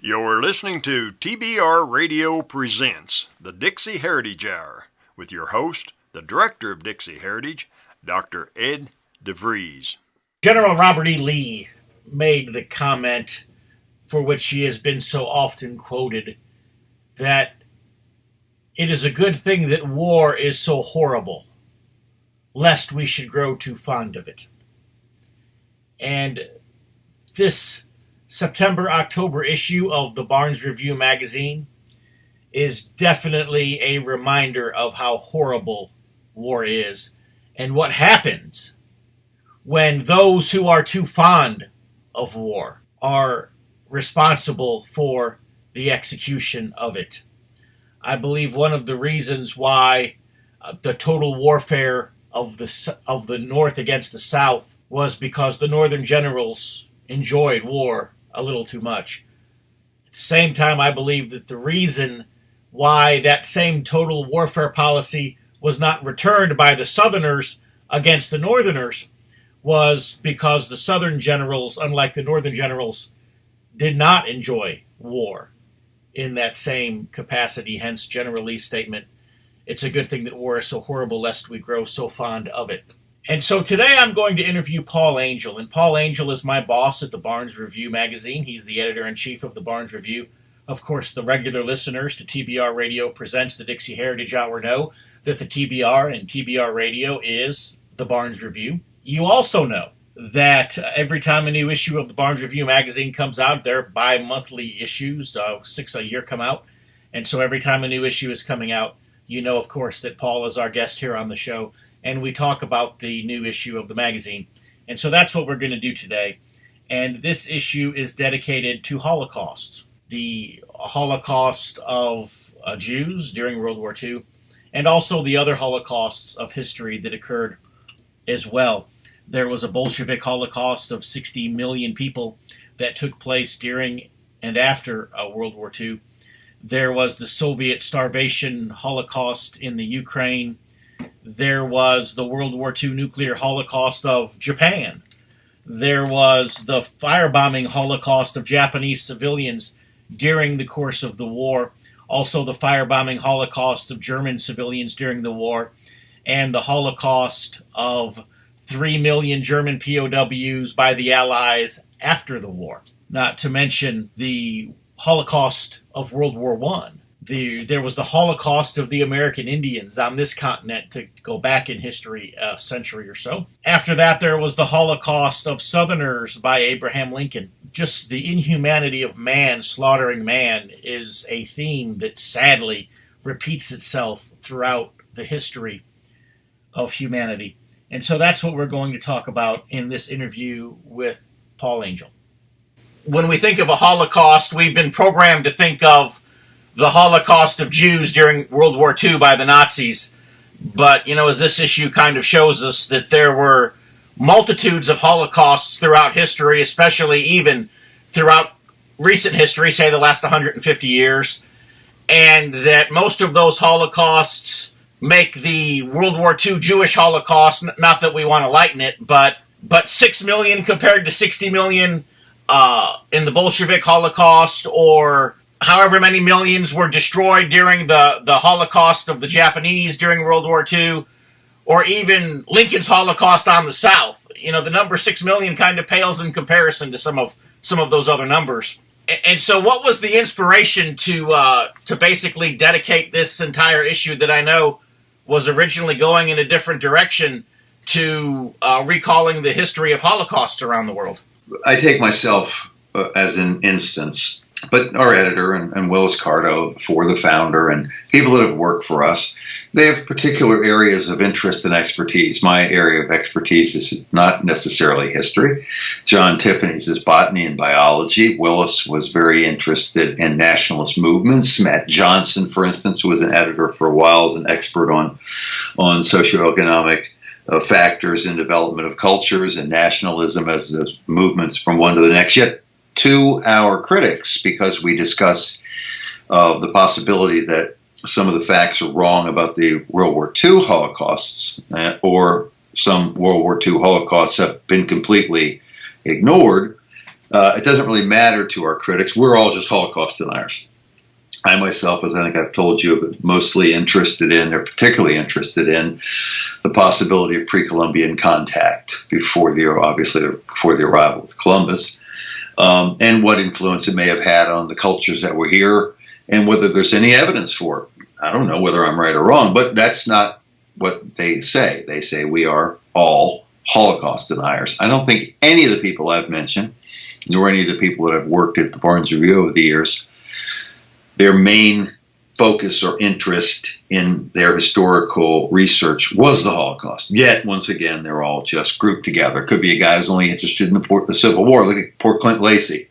You're listening to TBR Radio Presents the Dixie Heritage Hour with your host, the Director of Dixie Heritage, Dr. Ed DeVries. General Robert E. Lee made the comment for which he has been so often quoted, that it is a good thing that war is so horrible, lest we should grow too fond of it. And this September-October issue of the Barnes Review magazine is definitely a reminder of how horrible war is and what happens when those who are too fond of war are responsible for the execution of it. I believe one of the reasons why the total warfare of the North against the South was because the Northern generals enjoyed war a little too much. At the same time, I believe that the reason why that same total warfare policy was not returned by the Southerners against the Northerners was because the Southern generals, unlike the Northern generals, did not enjoy war in that same capacity. Hence, General Lee's statement, it's a good thing that war is so horrible lest we grow so fond of it. And so today I'm going to interview Paul Angel. And Paul Angel is my boss at the Barnes Review magazine. He's the editor-in-chief of the Barnes Review. Of course, the regular listeners to TBR Radio Presents the Dixie Heritage Hour know that the TBR and TBR Radio is the Barnes Review. You also know that every time a new issue of the Barnes Review magazine comes out, they're bi-monthly issues, 6 a year come out. And so every time a new issue is coming out, you know, of course, that Paul is our guest here on the show, and we talk about the new issue of the magazine. And so that's what we're going to do today. And this issue is dedicated to holocausts. The Holocaust of Jews during World War II, and also the other holocausts of history that occurred as well. There was a Bolshevik Holocaust of 60 million people that took place during and after World War II. There was the Soviet starvation Holocaust in the Ukraine. There was the World War II nuclear Holocaust of Japan. There was the firebombing Holocaust of Japanese civilians during the course of the war. Also the firebombing Holocaust of German civilians during the war. And the Holocaust of 3 million German POWs by the Allies after the war. Not to mention the Holocaust of World War I. There was the Holocaust of the American Indians on this continent, to go back in history a century or so. After that, there was the Holocaust of Southerners by Abraham Lincoln. Just the inhumanity of man slaughtering man is a theme that sadly repeats itself throughout the history of humanity. And so that's what we're going to talk about in this interview with Paul Angel. When we think of a Holocaust, we've been programmed to think of the Holocaust of Jews during World War II by the Nazis. But, as this issue kind of shows us, that there were multitudes of Holocausts throughout history, especially even throughout recent history, say the last 150 years, and that most of those Holocausts make the World War II Jewish Holocaust, not that we want to lighten it, but 6 million compared to 60 million in the Bolshevik Holocaust, or however many millions were destroyed during the Holocaust of the Japanese during World War II, or even Lincoln's Holocaust on the South. The number 6 million kind of pales in comparison to some of those other numbers. And so what was the inspiration to basically dedicate this entire issue that I know was originally going in a different direction to recalling the history of Holocausts around the world? I take myself as an instance, but our editor and Willis Carto, for the founder, and people that have worked for us, they have particular areas of interest and expertise. My area of expertise is not necessarily history. John Tiffany's is botany and biology. Willis was very interested in nationalist movements. Matt Johnson, for instance, was an editor for a while, as an expert on socioeconomic factors in development of cultures and nationalism as movements from one to the next. Yet to our critics, because we discuss the possibility that some of the facts are wrong about the World War II Holocausts, or some World War II Holocausts have been completely ignored. It doesn't really matter to our critics. We're all just Holocaust deniers. I myself, as I think I've told you, am mostly interested in, or particularly interested in, the possibility of pre-Columbian contact before the arrival of Columbus, and what influence it may have had on the cultures that were here, and whether there's any evidence for it. I don't know whether I'm right or wrong, but that's not what they say. They say we are all Holocaust deniers. I don't think any of the people I've mentioned, nor any of the people that have worked at the Barnes Review over the years, their main focus or interest in their historical research was the Holocaust. Yet, once again, they're all just grouped together. It could be a guy who's only interested in the Civil War. Look at poor Clint Lacey.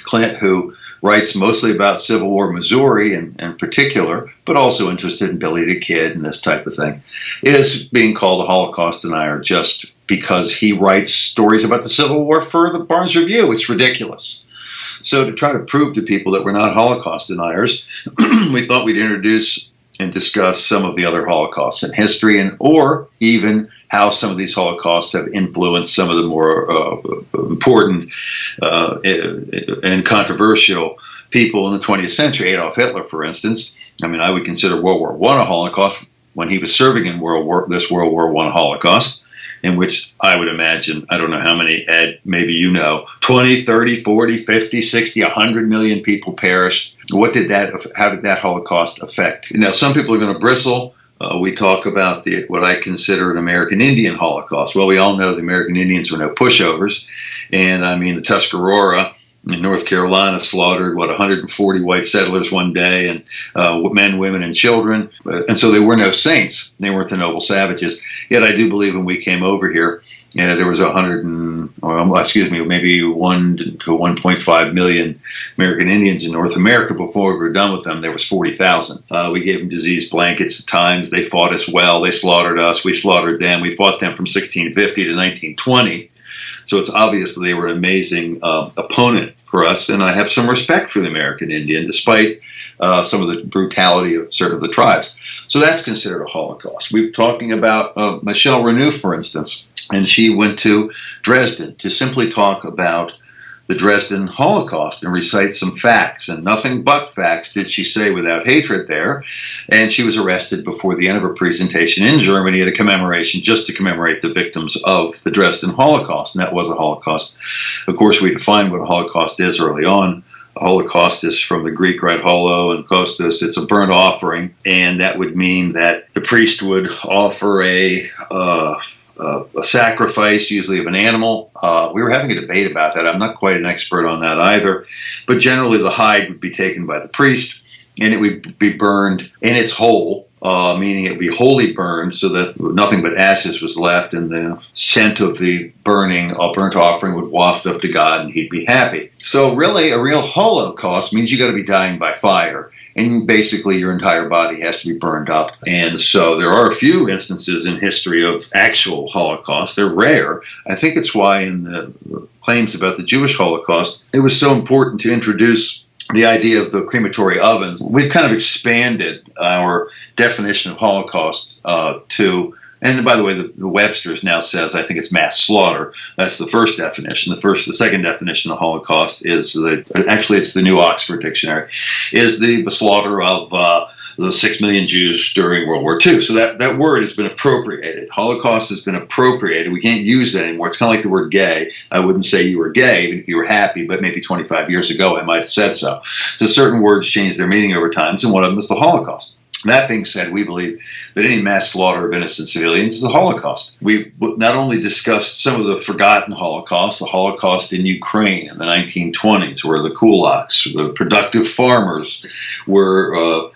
Clint, who writes mostly about Civil War Missouri in particular, but also interested in Billy the Kid and this type of thing, is being called a Holocaust denier just because he writes stories about the Civil War for the Barnes Review. It's ridiculous. So to try to prove to people that we're not Holocaust deniers, we thought we'd introduce and discuss some of the other Holocausts in history, or even how some of these Holocausts have influenced some of the more important and controversial people in the 20th century. Adolf Hitler, for instance. I mean, I would consider World War I a Holocaust when he was serving in World War I Holocaust, in which I would imagine, I don't know how many, Ed, maybe you know, 20, 30, 40, 50, 60, 100 million people perished. How did that Holocaust affect? Now, some people are going to bristle. We talk about what I consider an American Indian Holocaust. Well, we all know the American Indians were no pushovers. And I mean, the Tuscarora in North Carolina slaughtered, 140 white settlers one day, and men, women, and children. And so they were no saints. They weren't the noble savages. Yet I do believe when we came over here, there was maybe 1 to 1.5 million American Indians in North America. Before we were done with them, there was 40,000. We gave them disease blankets at times. They fought us well. They slaughtered us. We slaughtered them. We fought them from 1650 to 1920. So it's obvious that they were an amazing opponent for us, and I have some respect for the American Indian, despite some of the brutality of certain of the tribes. So that's considered a Holocaust. We're talking about Michelle Renew, for instance, and she went to Dresden to simply talk about the Dresden Holocaust and recite some facts, and nothing but facts did she say without hatred there. And she was arrested before the end of her presentation in Germany at a commemoration just to commemorate the victims of the Dresden Holocaust, and that was a Holocaust. Of course, we defined what a Holocaust is early on. A Holocaust is from the Greek, right, holo, and kostos. It's a burnt offering, and that would mean that the priest would offer a sacrifice, usually of an animal. We were having a debate about that. I'm not quite an expert on that either. But generally the hide would be taken by the priest, and it would be burned in its whole, meaning it would be wholly burned so that nothing but ashes was left, and the scent of the burnt offering would waft up to God, and he'd be happy. So really, a real Holocaust means you got to be dying by fire. And basically your entire body has to be burned up. And so there are a few instances in history of actual Holocaust. They're rare. I think it's why in the claims about the Jewish Holocaust, it was so important to introduce the idea of the crematory ovens. We've kind of expanded our definition of Holocaust to, and by the way, the Webster's now says, I think it's mass slaughter. That's the first definition. The second definition of Holocaust is it's the New Oxford Dictionary, is the slaughter of the 6 million Jews during World War II. So that word has been appropriated. Holocaust has been appropriated. We can't use that anymore. It's kind of like the word gay. I wouldn't say you were gay, even if you were happy, but maybe 25 years ago I might have said so. So certain words change their meaning over time, and one of them is the Holocaust. That being said, we believe that any mass slaughter of innocent civilians is a Holocaust. We not only discussed some of the forgotten Holocaust, the Holocaust in Ukraine in the 1920s, where the kulaks, the productive farmers, were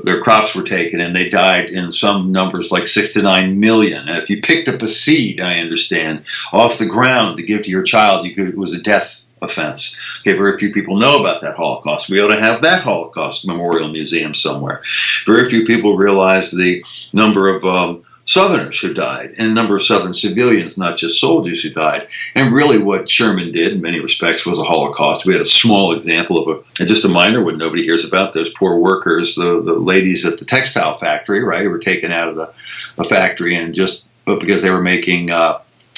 their crops were taken, and they died in some numbers like 6 to 9 million. And if you picked up a seed, I understand, off the ground to give to your child, it was a death offense. Okay, very few people know about that Holocaust. We ought to have that Holocaust Memorial Museum somewhere. Very few people realize the number of Southerners who died, and a number of Southern civilians, not just soldiers who died. And really what Sherman did, in many respects, was a Holocaust. We had a small example of just a minor one nobody hears about. Those poor workers, the ladies at the textile factory, right, who were taken out of the factory, but because they were making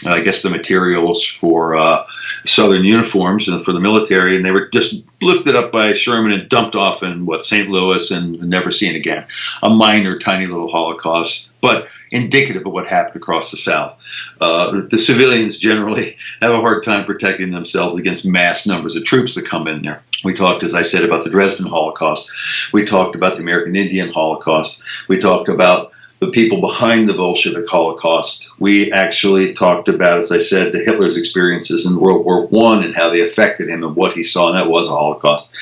I guess, the materials for Southern uniforms and for the military, and they were just lifted up by Sherman and dumped off in St. Louis and never seen again. A minor, tiny little Holocaust, but indicative of what happened across the South. The civilians generally have a hard time protecting themselves against mass numbers of troops that come in there. We talked, as I said, about the Dresden Holocaust. We talked about the American Indian Holocaust. We talked about the people behind the Bolshevik Holocaust. We actually talked about, as I said, Hitler's experiences in World War I and how they affected him and what he saw, and that was a Holocaust.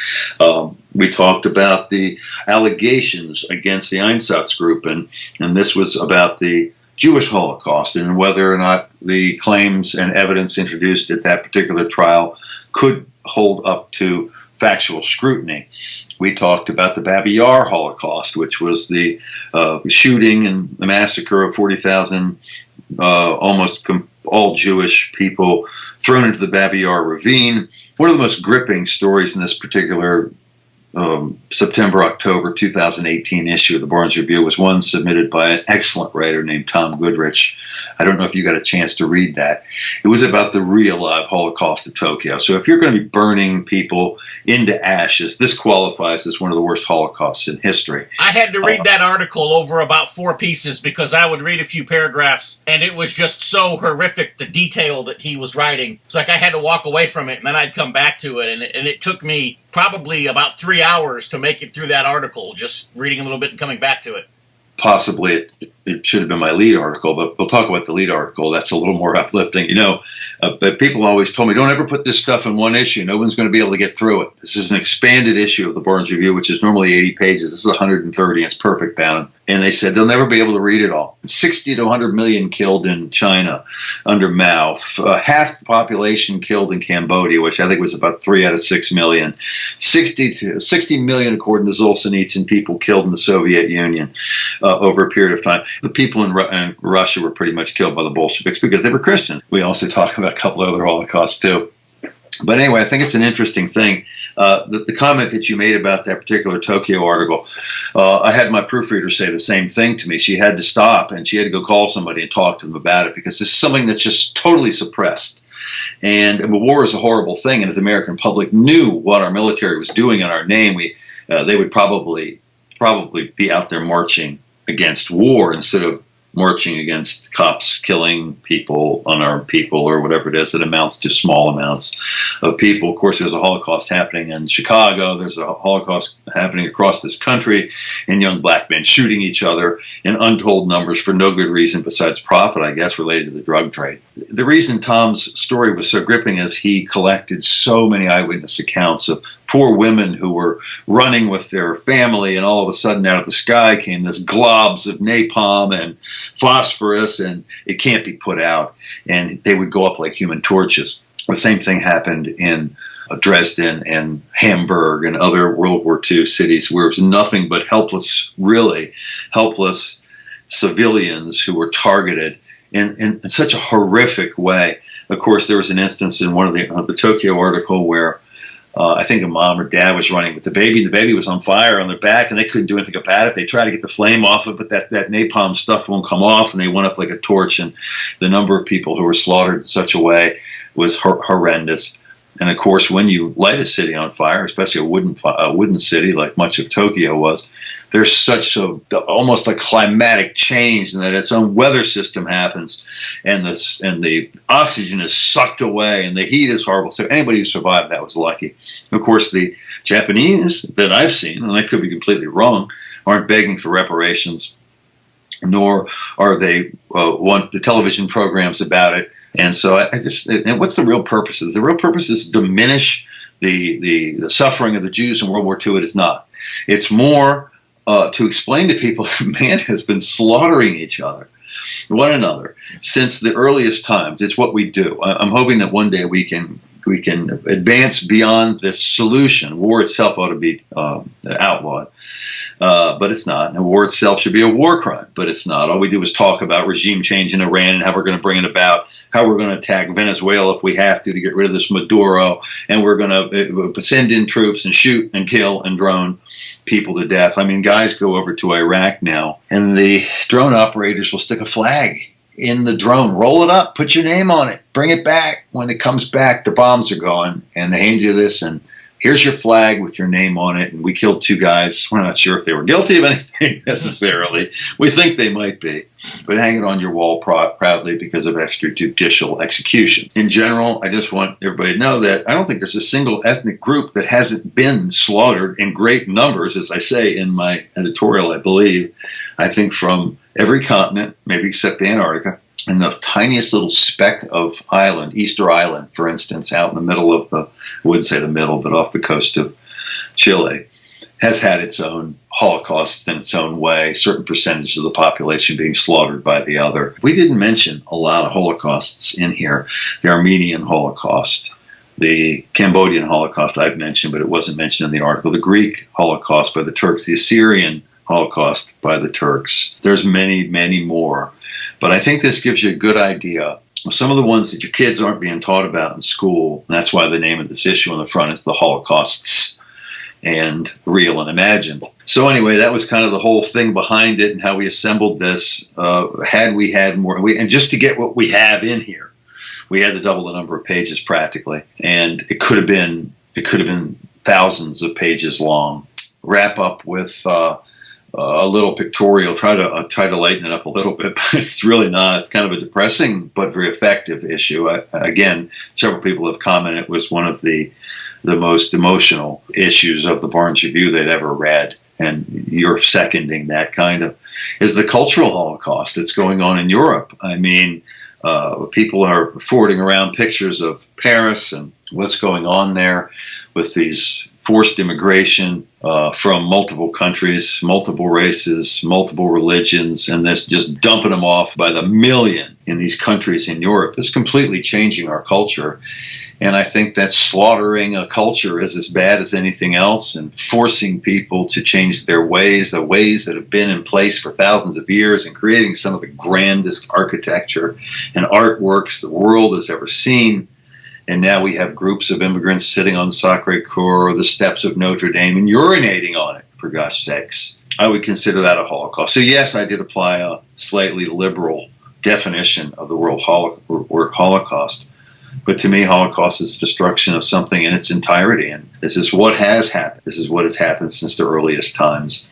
We talked about the allegations against the Einsatz group, and this was about the Jewish Holocaust and whether or not the claims and evidence introduced at that particular trial could hold up to factual scrutiny. We talked about the Babi Yar Holocaust, which was the shooting and the massacre of 40,000 almost all Jewish people thrown into the Babi Yar ravine. One of the most gripping stories in this particular September-October 2018 issue of the Barnes Review was one submitted by an excellent writer named Tom Goodrich. I don't know if you got a chance to read that. It was about the real live Holocaust of Tokyo. So if you're going to be burning people into ashes, this qualifies as one of the worst Holocausts in history. I had to read that article over about 4 pieces because I would read a few paragraphs and it was just so horrific, the detail that he was writing. It's like I had to walk away from it and then I'd come back to it, and it took me probably about 3 hours to make it through that article, just reading a little bit and coming back to it. Possibly it should have been my lead article, but we'll talk about the lead article. That's a little more uplifting, but people always told me, don't ever put this stuff in one issue. No one's going to be able to get through it. This is an expanded issue of the Barnes Review, which is normally 80 pages. This is 130. It's perfect bound. And they said they'll never be able to read it all. 60 to 100 million killed in China under Mao. Half the population killed in Cambodia, which I think was about 3 out of 6 million. 60 million, according to Solzhenitsyn, people killed in the Soviet Union over a period of time. The people in Russia were pretty much killed by the Bolsheviks because they were Christians. We also talk about a couple of other Holocausts too. But anyway, I think it's an interesting thing. The comment that you made about that particular Tokyo article, I had my proofreader say the same thing to me. She had to stop and she had to go call somebody and talk to them about it because this is something that's just totally suppressed. And war is a horrible thing. And if the American public knew what our military was doing in our name, they would probably be out there marching against war instead of marching against cops killing people, unarmed people, or whatever it is that amounts to small amounts of people. Of course, there's a Holocaust happening in Chicago. There's a Holocaust happening across this country, and young black men shooting each other in untold numbers for no good reason besides profit, I guess, related to the drug trade. The reason Tom's story was so gripping is he collected so many eyewitness accounts of poor women who were running with their family, and all of a sudden out of the sky came this globs of napalm and phosphorus, and it can't be put out, and they would go up like human torches. The same thing happened in Dresden and Hamburg and other World War II cities where it was nothing but helpless civilians who were targeted in such a horrific way. Of course, there was an instance in one of the Tokyo article where I think a mom or dad was running with the baby. The baby was on fire on their back, and they couldn't do anything about it. They tried to get the flame off it, but that napalm stuff won't come off, and they went up like a torch. And the number of people who were slaughtered in such a way was horrendous. And of course, when you light a city on fire, especially a wooden city like much of Tokyo was, there's such almost a climatic change in that its own weather system happens, and the oxygen is sucked away, and the heat is horrible. So anybody who survived that was lucky. Of course, the Japanese that I've seen, and I could be completely wrong, aren't begging for reparations, nor are they want the television programs about it. And so and what's the real purpose of this? The real purpose is to diminish the suffering of the Jews in World War II. It is not. It's more to explain to people that man has been slaughtering one another since the earliest times. It's what we do. I'm hoping that one day we can advance beyond this solution. War itself ought to be outlawed. But it's not. And war itself should be a war crime, but it's not. All we do is talk about regime change in Iran and how we're going to bring it about, how we're going to attack Venezuela if we have to get rid of this Maduro, and we're going to send in troops and shoot and kill and drone people to death. I mean, guys go over to Iraq now, and the drone operators will stick a flag in the drone. Roll it up, put your name on it, bring it back. When it comes back, the bombs are gone, and they hand you this, and here's your flag with your name on it. And we killed 2 guys. We're not sure if they were guilty of anything necessarily. We think they might be. But hang it on your wall proudly because of extrajudicial execution. In general, I just want everybody to know that I don't think there's a single ethnic group that hasn't been slaughtered in great numbers, as I say in my editorial, I believe. I think from every continent, maybe except Antarctica, and the tiniest little speck of island, Easter Island, for instance, out in the middle of I wouldn't say the middle, but off the coast of Chile, has had its own holocaust in its own way, certain percentages of the population being slaughtered by the other. We didn't mention a lot of holocausts in here. The Armenian Holocaust, the Cambodian Holocaust I've mentioned, but it wasn't mentioned in the article. The Greek Holocaust by the Turks, the Assyrian Holocaust by the Turks. There's many, many more. But I think this gives you a good idea of some of the ones that your kids aren't being taught about in school. And that's why the name of this issue on the front is The Holocausts and Real and Imagined. So anyway, that was kind of the whole thing behind it and how we assembled this. Had we had more, and just to get what we have in here, we had to double the number of pages practically. And it could have been thousands of pages long. Wrap up with a little pictorial, try to lighten it up a little bit, but it's really not. It's kind of a depressing but very effective issue. Again, several people have commented it was one of the most emotional issues of the Barnes Review they'd ever read, and you're seconding that kind of, is the cultural Holocaust that's going on in Europe. I mean, people are forwarding around pictures of Paris and what's going on there with these forced immigration from multiple countries, multiple races, multiple religions, and this just dumping them off by the million in these countries in Europe is completely changing our culture. And I think that slaughtering a culture is as bad as anything else, and forcing people to change their ways, the ways that have been in place for thousands of years, and creating some of the grandest architecture and artworks the world has ever seen. And now we have groups of immigrants sitting on Sacré-Cœur or the steps of Notre Dame and urinating on it, for gosh sakes. I would consider that a Holocaust. So yes, I did apply a slightly liberal definition of the word Holocaust. But to me, Holocaust is destruction of something in its entirety. And this is what has happened. This is what has happened since the earliest times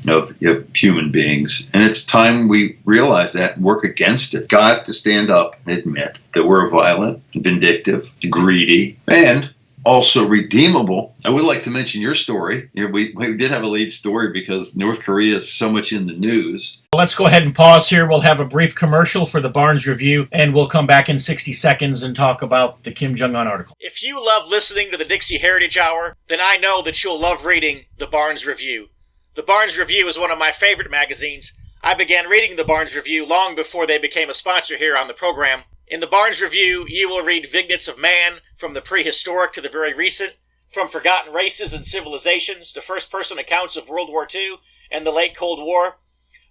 of human beings. And it's time we realize that and work against it. Got to stand up and admit that we're violent, vindictive, greedy, and also redeemable. I would like to mention your story. We did have a lead story because North Korea is so much in the news. Let's go ahead and pause here. We'll have a brief commercial for the Barnes Review, and we'll come back in 60 seconds and talk about the Kim Jong-un article. If you love listening to the Dixie Heritage Hour, then I know that you'll love reading the Barnes Review. The Barnes Review is one of my favorite magazines. I began reading the Barnes Review long before they became a sponsor here on the program. In the Barnes Review, you will read vignettes of man, from the prehistoric to the very recent, from forgotten races and civilizations to first-person accounts of World War II and the late Cold War.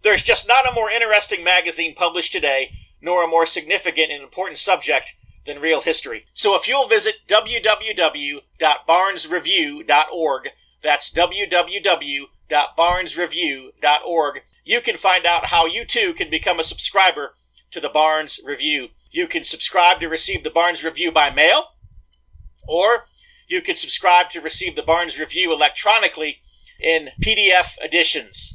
There's just not a more interesting magazine published today, nor a more significant and important subject than real history. So if you'll visit www.barnesreview.org, that's www.barnesreview.org, you can find out how you too can become a subscriber to the Barnes Review. You can subscribe to receive the Barnes Review by mail, or you can subscribe to receive the Barnes Review electronically in PDF editions.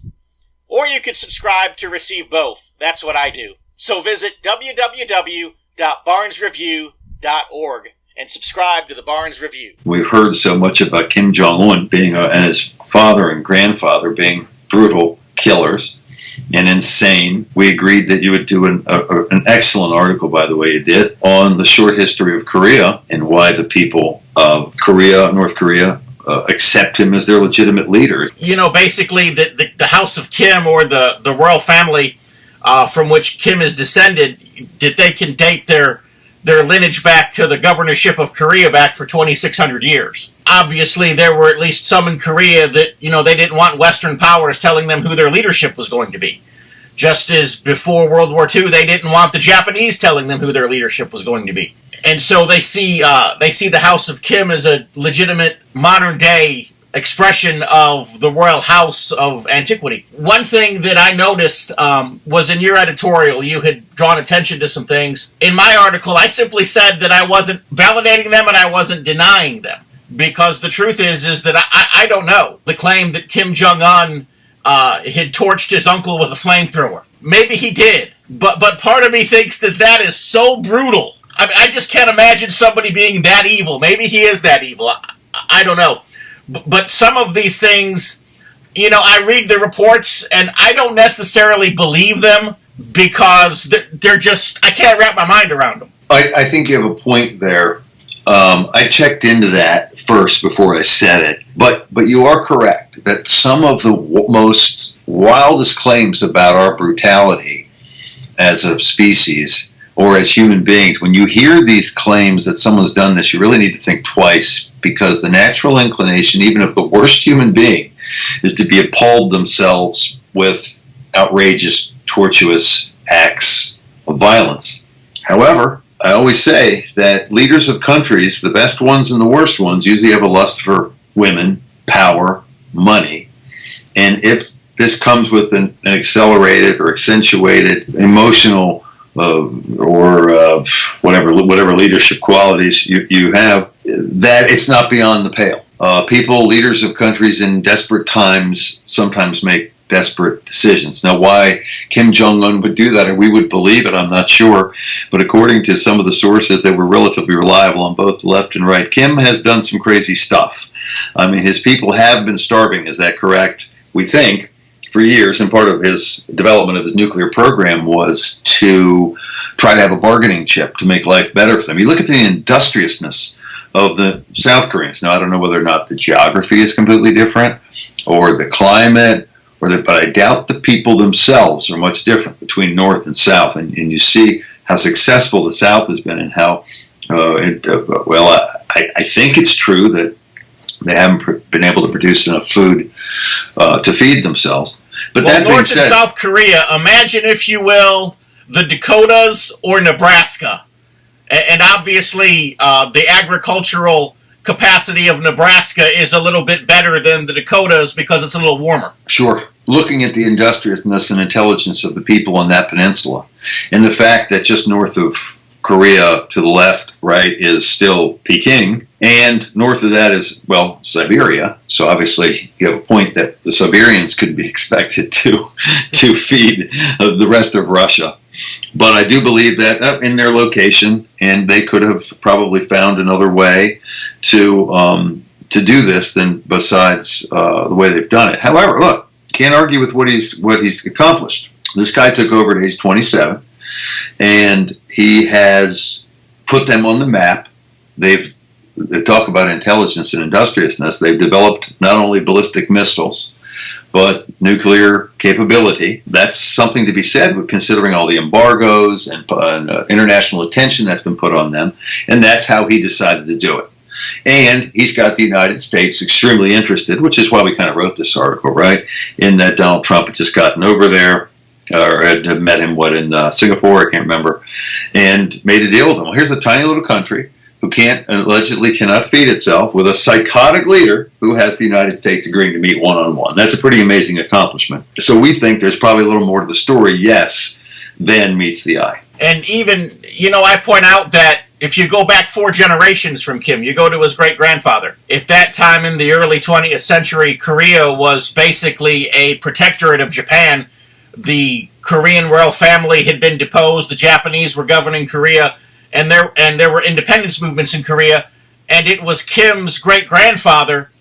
Or you can subscribe to receive both. That's what I do. So visit www.barnesreview.org and subscribe to the Barnes Review. We've heard so much about Kim Jong-un and his father and grandfather being brutal killers and insane. We agreed that you would do an excellent article, by the way you did, on the short history of Korea and why the people of North Korea, accept him as their legitimate leader. You know, basically, the House of Kim, or the royal family from which Kim is descended, that they can date their lineage back to the governorship of Korea back for 2,600 years. Obviously, there were at least some in Korea that, they didn't want Western powers telling them who their leadership was going to be. Just as before World War II, they didn't want the Japanese telling them who their leadership was going to be. And so they see the House of Kim as a legitimate modern-day expression of the royal house of antiquity. One thing that I noticed was in your editorial, you had drawn attention to some things. In my article, I simply said that I wasn't validating them and I wasn't denying them. Because the truth is that I don't know. The claim that Kim Jong-un had torched his uncle with a flamethrower. Maybe he did. But part of me thinks that is so brutal. I mean, I just can't imagine somebody being that evil. Maybe he is that evil. I don't know. But some of these things, I read the reports and I don't necessarily believe them because they're just, I can't wrap my mind around them. I think you have a point there. I checked into that first before I said it, but you are correct that some of the most wildest claims about our brutality as a species or as human beings, when you hear these claims that someone's done this, you really need to think twice, because the natural inclination, even of the worst human being, is to be appalled themselves with outrageous, tortuous acts of violence. However, I always say that leaders of countries, the best ones and the worst ones, usually have a lust for women, power, money. And if this comes with an accelerated or accentuated emotional or whatever leadership qualities you have, that it's not beyond the pale. People, leaders of countries in desperate times sometimes make desperate decisions. Now, why Kim Jong-un would do that, or we would believe it, I'm not sure. But according to some of the sources that were relatively reliable on both the left and right, Kim has done some crazy stuff. I mean, his people have been starving, is that correct? We think, for years, and part of his development of his nuclear program was to try to have a bargaining chip to make life better for them. You look at the industriousness of the South Koreans. Now, I don't know whether or not the geography is completely different, or the climate, but I doubt the people themselves are much different between North and South. And you see how successful the South has been, and how, I think it's true that they haven't been able to produce enough food to feed themselves. But well, that being North said, and South Korea, imagine, if you will, the Dakotas or Nebraska. And obviously, the agricultural capacity of Nebraska is a little bit better than the Dakotas because it's a little warmer. Sure. Looking at the industriousness and intelligence of the people on that peninsula, and the fact that just north of Korea to the left, right, is still Peking, and north of that is, well, Siberia. So obviously you have a point that the Siberians could be expected to feed the rest of Russia. But I do believe that in their location, and they could have probably found another way to do this than besides the way they've done it. However, look, can't argue with what he's accomplished. This guy took over at age 27, and he has put them on the map. They talk about intelligence and industriousness. They've developed not only ballistic missiles, but nuclear capability. That's something to be said with considering all the embargoes and international attention that's been put on them. And that's how he decided to do it. And he's got the United States extremely interested, which is why we kind of wrote this article, right? In that Donald Trump had just gotten over there, or had met him, in Singapore, I can't remember, and made a deal with him. Well, here's a tiny little country who allegedly cannot feed itself, with a psychotic leader who has the United States agreeing to meet one-on-one. That's a pretty amazing accomplishment. So we think there's probably a little more to the story, yes, than meets the eye. And even, I point out that if you go back 4 generations from Kim, you go to his great-grandfather. At that time in the early 20th century, Korea was basically a protectorate of Japan. The Korean royal family had been deposed. The Japanese were governing Korea, and there were independence movements in Korea. And it was Kim's great-grandfather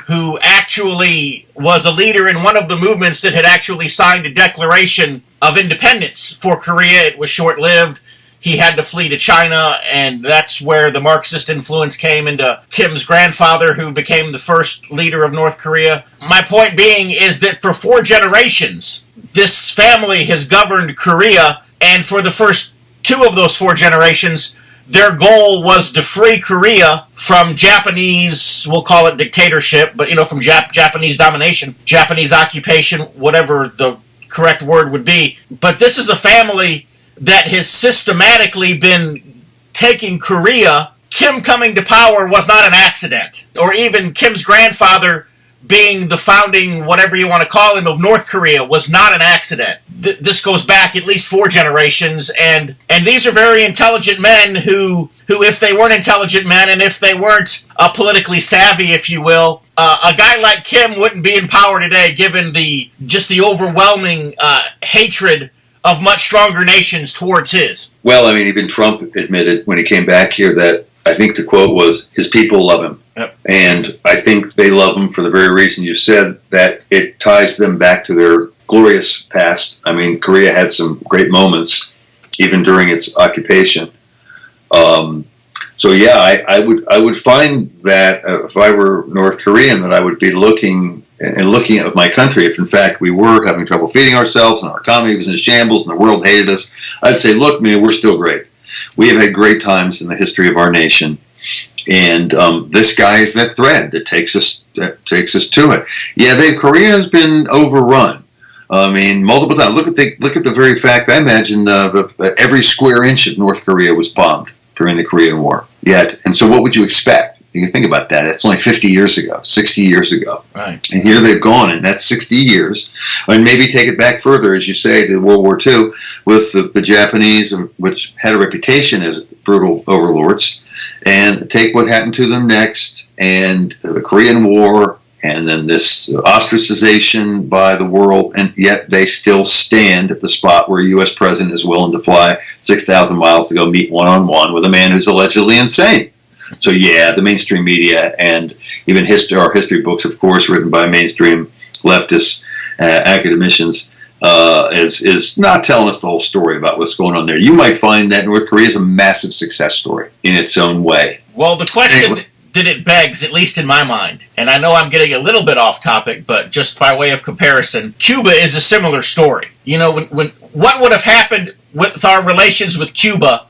who actually was a leader in one of the movements that had actually signed a declaration of independence for Korea. It was short-lived. He had to flee to China, and that's where the Marxist influence came into Kim's grandfather, who became the first leader of North Korea. My point being is that for 4 generations, this family has governed Korea, and for the first 2 of those 4 generations, their goal was to free Korea from Japanese, we'll call it dictatorship, but from Japanese domination, Japanese occupation, whatever the correct word would be. But this is a family that has systematically been taking Korea. Kim coming to power was not an accident. Or even Kim's grandfather being the founding, whatever you want to call him, of North Korea was not an accident. This goes back at least 4 generations, and these are very intelligent men who, if they weren't intelligent men, and if they weren't politically savvy, if you will, a guy like Kim wouldn't be in power today, given the overwhelming hatred of much stronger nations towards his. Well, I mean, even Trump admitted when he came back here that, I think the quote was, his people love him. Yep. And I think they love him for the very reason you said, that it ties them back to their glorious past. I mean, Korea had some great moments, even during its occupation. So yeah, I would find that if I were North Korean, that I would be looking at my country. If in fact we were having trouble feeding ourselves and our economy was in shambles and the world hated us, I'd say, look, man, we're still great. We have had great times in the history of our nation, and this guy is that thread that takes us to it. Yeah, Korea has been overrun. I mean, multiple times. Look at the very fact. I imagine every square inch of North Korea was bombed during the Korean War. Yet, and so what would you expect? You can think about that. It's only 50 years ago, 60 years ago. Right. And here they've gone, and that's 60 years. And maybe take it back further, as you say, to World War II, with the Japanese, which had a reputation as brutal overlords, and take what happened to them next, and the Korean War, and then this ostracization by the world, and yet they still stand at the spot where a U.S. president is willing to fly 6,000 miles to go meet one-on-one with a man who's allegedly insane. So yeah, the mainstream media and even our history books, of course, written by mainstream leftist academicians, is not telling us the whole story about what's going on there. You might find that North Korea is a massive success story in its own way. Well, the question that it begs, at least in my mind, and I know I'm getting a little bit off topic, but just by way of comparison, Cuba is a similar story. You know, when what would have happened with our relations with Cuba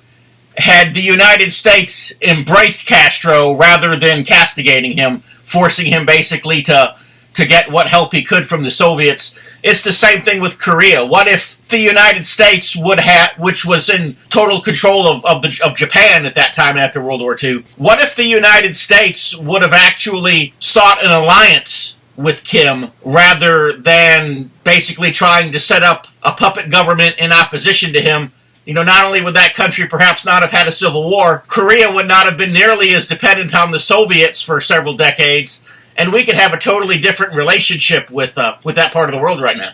had the United States embraced Castro rather than castigating him, forcing him basically to get what help he could from the Soviets? It's the same thing with Korea. What if the United States would have, which was in total control of Japan at that time after World War II, what if the United States would have actually sought an alliance with Kim rather than basically trying to set up a puppet government in opposition to him? You know, not only would that country perhaps not have had a civil war, Korea would not have been nearly as dependent on the Soviets for several decades, and we could have a totally different relationship with that part of the world right now.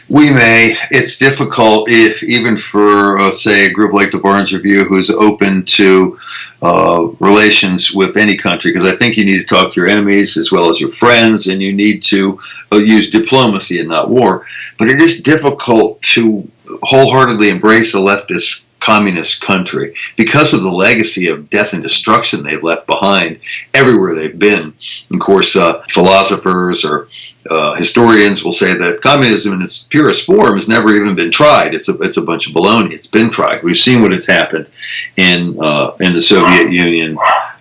We may. It's difficult if, even for, say, a group like the Barnes Review, who's open to relations with any country, because I think you need to talk to your enemies as well as your friends, and you need to use diplomacy and not war. But it is difficult to wholeheartily embrace a leftist communist country because of the legacy of death and destruction they've left behind everywhere they've been. Of course, philosophers or historians will say that communism in its purest form has never even been tried. It's a bunch of baloney. It's been tried. We've seen what has happened in the Soviet Union,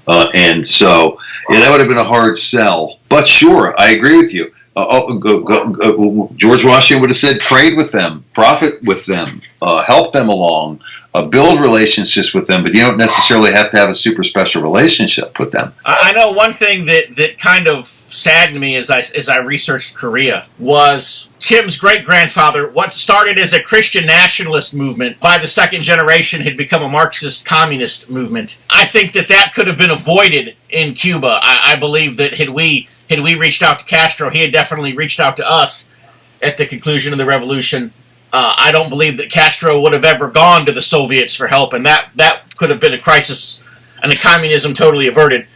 and so yeah, that would have been a hard sell. But sure, I agree with you. George Washington would have said, trade with them, profit with them, help them along, build relationships with them, but you don't necessarily have to have a super special relationship with them. I know one thing that kind of saddened me as I researched Korea was Kim's great-grandfather, what started as a Christian nationalist movement, by the second generation had become a Marxist communist movement. I think that could have been avoided in Cuba. I believe that had we reached out to Castro, he had definitely reached out to us at the conclusion of the revolution. I don't believe that Castro would have ever gone to the Soviets for help, and that could have been a crisis and a communism totally averted.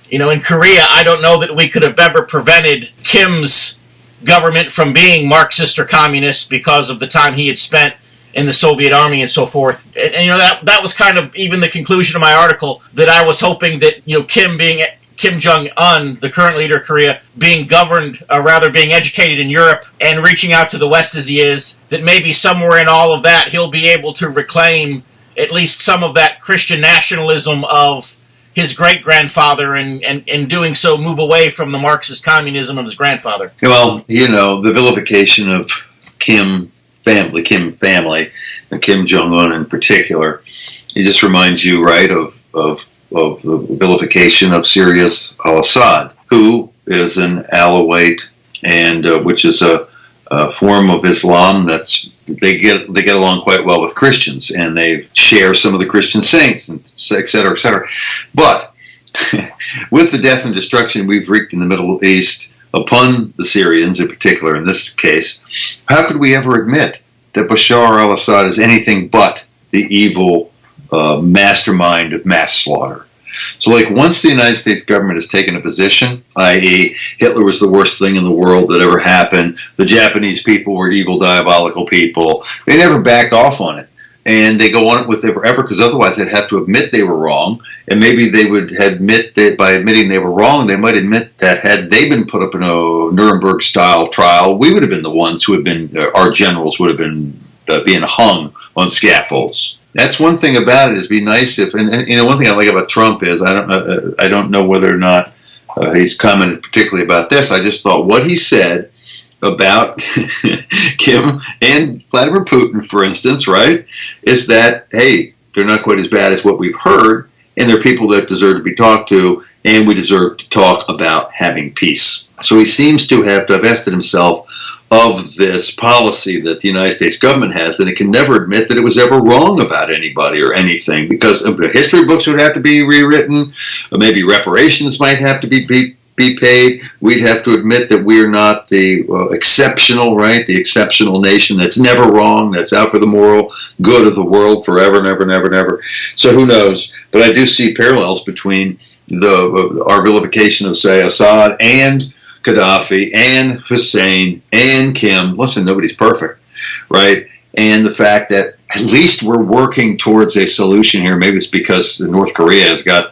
You know, in Korea, I don't know that we could have ever prevented Kim's government from being Marxist or communist because of the time he had spent in the Soviet army and so forth. And you know, that was kind of even the conclusion of my article, that I was hoping that, you know, Kim Jong-un, the current leader of Korea, being governed, or rather being educated in Europe and reaching out to the West as he is, that maybe somewhere in all of that he'll be able to reclaim at least some of that Christian nationalism of his great-grandfather, and in doing so move away from the Marxist communism of his grandfather. Well, you know, the vilification of Kim family, and Kim Jong-un in particular, it just reminds you, right, of the vilification of Syria's al-Assad, who is an Alawite, and which is a form of Islam they get along quite well with Christians, and they share some of the Christian saints, and et cetera, et cetera. But with the death and destruction we've wreaked in the Middle East upon the Syrians in particular in this case, how could we ever admit that Bashar al-Assad is anything but the evil mastermind of mass slaughter? So, like, once the United States government has taken a position, i.e., Hitler was the worst thing in the world that ever happened, the Japanese people were evil, diabolical people, they never back off on it. And they go on it with it forever, because otherwise they'd have to admit they were wrong. And maybe they would admit that by admitting they were wrong, they might admit that had they been put up in a Nuremberg-style trial, we would have been the ones who have been, our generals would have been being hung on scaffolds. That's one thing about it. Is be nice if, and one thing I like about Trump is I don't know whether or not he's commented particularly about this. I just thought what he said about Kim and Vladimir Putin, for instance, right, is that, hey, they're not quite as bad as what we've heard, and they're people that deserve to be talked to, and we deserve to talk about having peace. So he seems to have divested himself of this policy that the United States government has, that it can never admit that it was ever wrong about anybody or anything, because history books would have to be rewritten, or maybe reparations might have to be paid. We'd have to admit that we're not the exceptional, right? The exceptional nation that's never wrong, that's out for the moral good of the world forever, never, never, never. So who knows? But I do see parallels between our vilification of, say, Assad and Gaddafi and Hussein and Kim. Listen, nobody's perfect, right? And the fact that at least we're working towards a solution here. Maybe it's because North Korea has got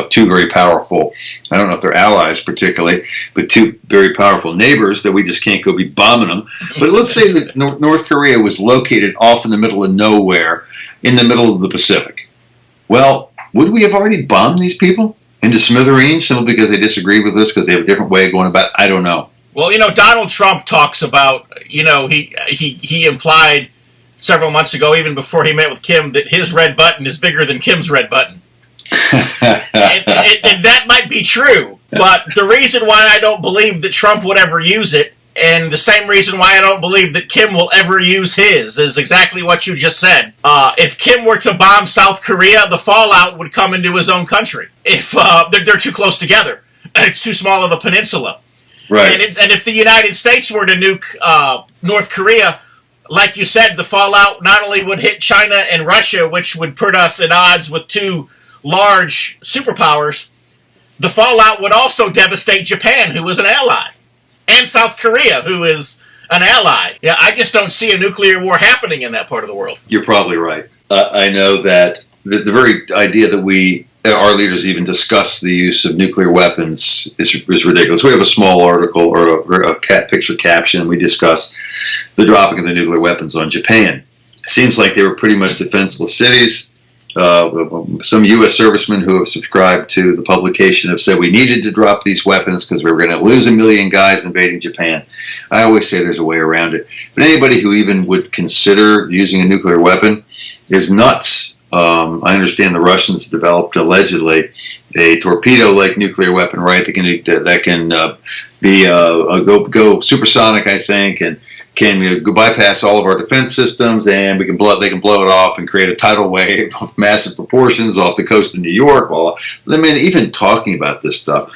two very powerful, I don't know if they're allies particularly, but two very powerful neighbors that we just can't go be bombing them. But let's say that North Korea was located off in the middle of nowhere in the middle of the Pacific. Well, would we have already bombed these people into smithereens simply because they disagree with us, because they have a different way of going about it? I don't know. Well, Donald Trump talks about, he implied several months ago, even before he met with Kim, that his red button is bigger than Kim's red button. and that might be true, but the reason why I don't believe that Trump would ever use it, and the same reason why I don't believe that Kim will ever use his, is exactly what you just said. If Kim were to bomb South Korea, the fallout would come into his own country. If they're too close together, it's too small of a peninsula. Right. And if the United States were to nuke North Korea, like you said, the fallout not only would hit China and Russia, which would put us at odds with two large superpowers, the fallout would also devastate Japan, who is an ally, and South Korea, who is an ally. Yeah, I just don't see a nuclear war happening in that part of the world. You're probably right. I know that the very idea that our leaders even discuss the use of nuclear weapons is ridiculous. We have a small article or a picture caption. We discuss the dropping of the nuclear weapons on Japan. It seems like they were pretty much defenseless cities. Some U.S. servicemen who have subscribed to the publication have said we needed to drop these weapons because we were going to lose 1 million guys invading Japan. I always say there's a way around it. But anybody who even would consider using a nuclear weapon is nuts. I understand the Russians developed allegedly a torpedo-like nuclear weapon, right? That can go supersonic, I think, and can go bypass all of our defense systems, and they can blow it off and create a tidal wave of massive proportions off the coast of New York. Well, I mean, even talking about this stuff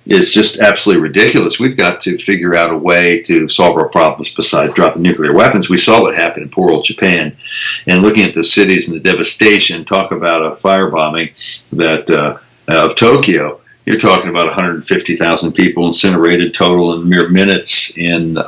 is just absolutely ridiculous. We've got to figure out a way to solve our problems besides dropping nuclear weapons. We saw what happened in poor old Japan, and looking at the cities and the devastation. Talk about a firebombing of Tokyo. You're talking about 150,000 people incinerated total in mere minutes in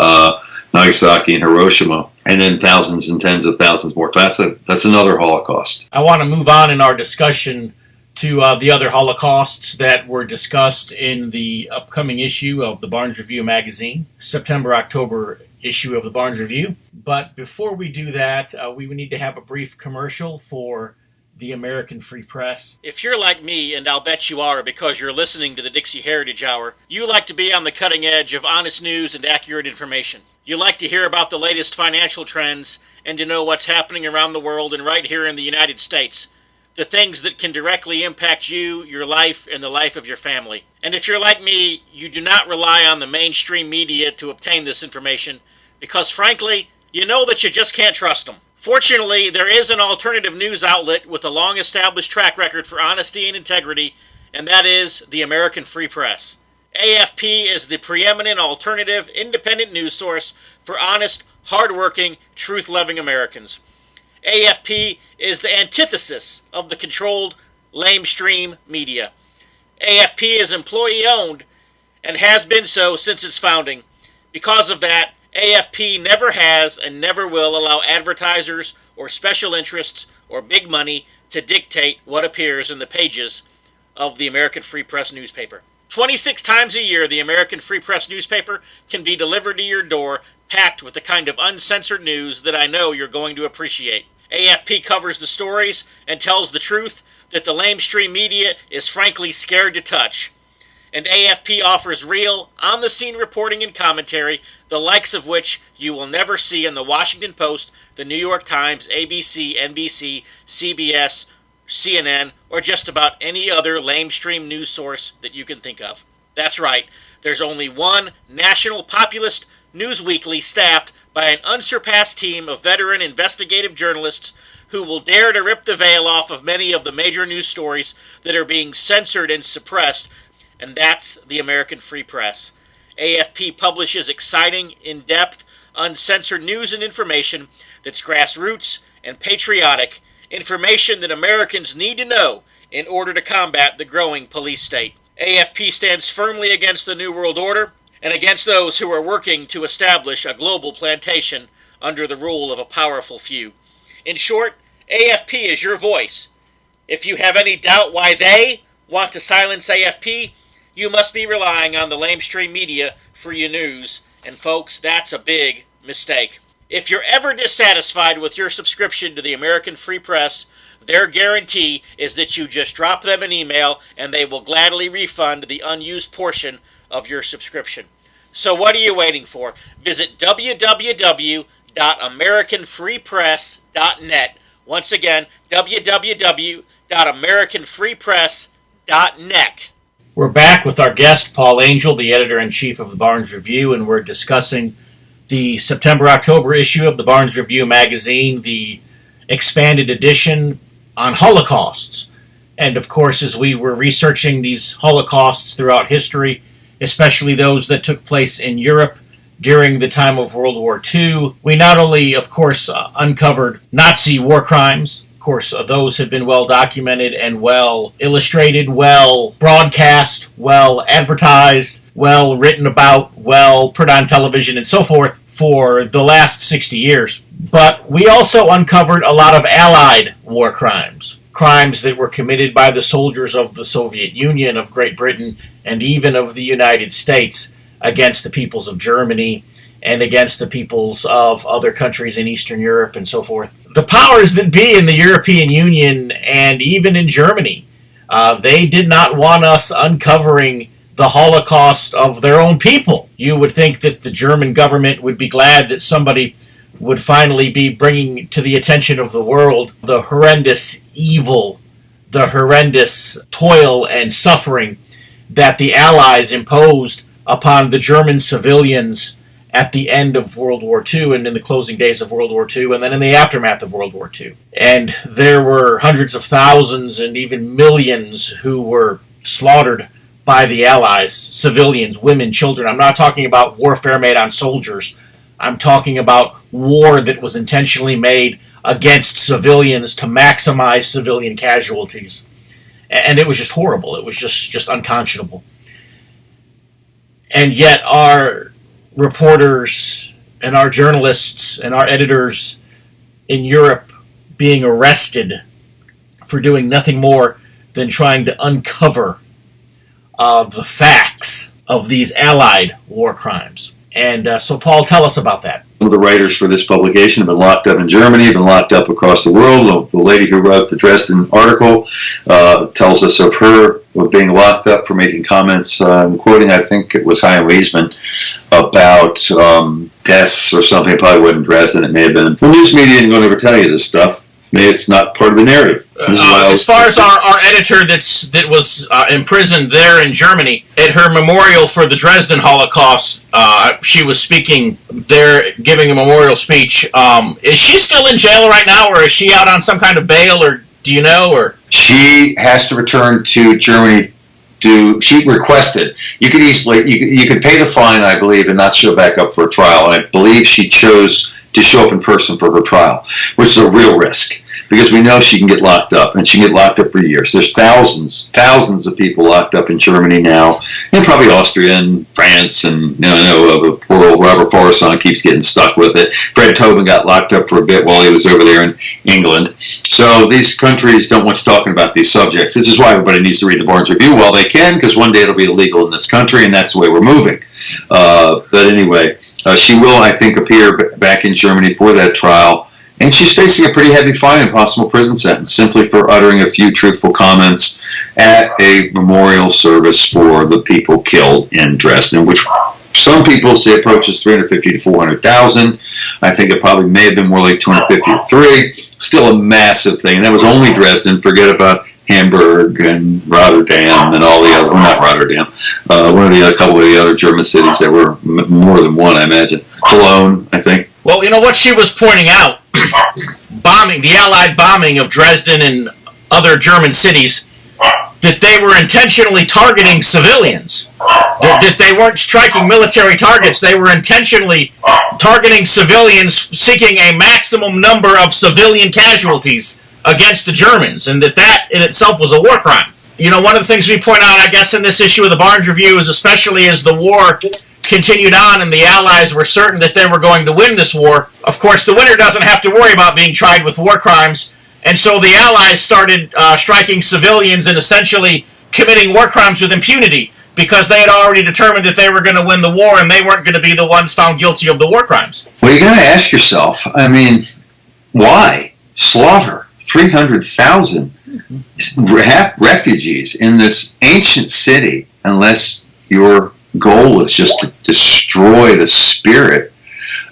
Nagasaki and Hiroshima, and then thousands and tens of thousands more. That's another Holocaust. I want to move on in our discussion to the other Holocausts that were discussed in the upcoming issue of the Barnes Review magazine, September-October issue of the Barnes Review. But before we do that, we would need to have a brief commercial for the American Free Press. If you're like me, and I'll bet you are because you're listening to the Dixie Heritage Hour, you like to be on the cutting edge of honest news and accurate information. You like to hear about the latest financial trends and to know what's happening around the world and right here in the United States. the things that can directly impact you, your life, and the life of your family. And if you're like me, you do not rely on the mainstream media to obtain this information because, frankly, you know that you just can't trust them. Fortunately, there is an alternative news outlet with a long-established track record for honesty and integrity, and that is the American Free Press. AFP is the preeminent alternative, independent news source for honest, hard-working, truth-loving Americans. AFP is the antithesis of the controlled, lamestream media. AFP is employee-owned and has been so since its founding. Because of that, AFP never has and never will allow advertisers or special interests or big money to dictate what appears in the pages of the American Free Press newspaper. 26 times a year, the American Free Press newspaper can be delivered to your door, packed with the kind of uncensored news that I know you're going to appreciate. AFP covers the stories and tells the truth that the lamestream media is frankly scared to touch. And AFP offers real, on-the-scene reporting and commentary, the likes of which you will never see in the Washington Post, the New York Times, ABC, NBC, CBS, CNN, or just about any other lamestream news source that you can think of. That's right, there's only one national populist news weekly staffed by an unsurpassed team of veteran investigative journalists who will dare to rip the veil off of many of the major news stories that are being censored and suppressed, and that's the American Free Press. AFP publishes exciting, in-depth, uncensored news and information that's grassroots and patriotic, information that Americans need to know in order to combat the growing police state. AFP stands firmly against the New World Order and against those who are working to establish a global plantation under the rule of a powerful few. In short, AFP is your voice. If you have any doubt why they want to silence AFP, you must be relying on the lamestream media for your news, and folks, that's a big mistake. If you're ever dissatisfied with your subscription to the American Free Press, their guarantee is that you just drop them an email and they will gladly refund the unused portion of your subscription. So what are you waiting for? Visit www.americanfreepress.net. Once again, www.americanfreepress.net. We're back with our guest, Paul Angel, the Editor-in-Chief of the Barnes Review, and we're discussing the September-October issue of the Barnes Review Magazine, the expanded edition on holocausts. And of course, as we were researching these holocausts throughout history, especially those that took place in Europe during the time of World War II, we not only, of course, uncovered Nazi war crimes. Of course, those have been well documented and well illustrated, well broadcast, well advertised, well written about, well put on television, and so forth for the last 60 years. But we also uncovered a lot of Allied war crimes, crimes that were committed by the soldiers of the Soviet Union, of Great Britain, and even of the United States against the peoples of Germany and against the peoples of other countries in Eastern Europe and so forth. The powers that be in the European Union and even in Germany, they did not want us uncovering the Holocaust of their own people. You would think that the German government would be glad that somebody would finally be bringing to the attention of the world the horrendous evil, the horrendous toil and suffering that the Allies imposed upon the German civilians at the end of World War II and in the closing days of World War II and then in the aftermath of World War II. And there were hundreds of thousands and even millions who were slaughtered by the Allies, civilians, women, children. I'm not talking about warfare made on soldiers. I'm talking about war that was intentionally made against civilians to maximize civilian casualties. And it was just horrible. It was just unconscionable. And yet our reporters and our journalists and our editors in Europe being arrested for doing nothing more than trying to uncover the facts of these Allied war crimes. And so, Paul, tell us about that. Some of the writers for this publication have been locked up in Germany, have been locked up across the world. The lady who wrote the Dresden article tells us of her being locked up for making comments, quoting, I think it was Chaim Weizmann, about deaths or something. It probably wasn't Dresden, it may have been. The news media isn't going to ever tell you this stuff. Maybe it's not part of the narrative. As far as our editor that was imprisoned there in Germany, at her memorial for the Dresden Holocaust, she was speaking there, giving a memorial speech. Is she still in jail right now, or is she out on some kind of bail, or do you know? Or she has to return to Germany. She requested. You could easily you could pay the fine, I believe, and not show back up for a trial. And I believe she chose to show up in person for her trial, which is a real risk, because we know she can get locked up, and she can get locked up for years. There's thousands of people locked up in Germany now, and probably Austria and France, and poor old Robert Forrest keeps getting stuck with it. Fred Tobin got locked up for a bit while he was over there in England. So these countries don't want you talking about these subjects, which is why everybody needs to read the Barnes Review while they can, because one day it'll be illegal in this country, and that's the way we're moving. But anyway, she will, I think, appear back in Germany for that trial. And she's facing a pretty heavy fine and possible prison sentence simply for uttering a few truthful comments at a memorial service for the people killed in Dresden, which some people say approaches 350 to 400,000. I think it probably may have been more like 250 to 3. Still a massive thing. And that was only Dresden. Forget about Hamburg and Rotterdam and all the other, well, not Rotterdam, a couple of the other German cities that were more than one, I imagine. Cologne, I think. Well, you know what she was pointing out, the Allied bombing of Dresden and other German cities, that they were intentionally targeting civilians, that they weren't striking military targets, they were intentionally targeting civilians, seeking a maximum number of civilian casualties against the Germans, and that in itself was a war crime. You know, one of the things we point out, I guess, in this issue of the Barnes Review is, especially as the war continued on and the Allies were certain that they were going to win this war, of course, the winner doesn't have to worry about being tried with war crimes, and so the Allies started striking civilians and essentially committing war crimes with impunity, because they had already determined that they were going to win the war and they weren't going to be the ones found guilty of the war crimes. Well, you got to ask yourself, I mean, why slaughter 300,000 refugees in this ancient city unless your goal is just to destroy the spirit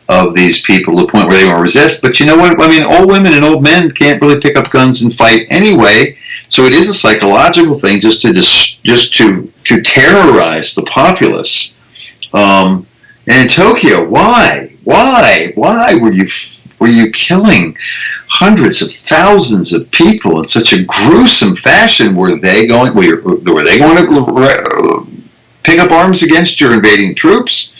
of these people to the point where they won't resist? But you know what? I mean, old women and old men can't really pick up guns and fight anyway. So it is a psychological thing just to terrorize the populace. And in Tokyo, why were you killing hundreds of thousands of people in such a gruesome fashion? Were they going to pick up arms against your invading troops?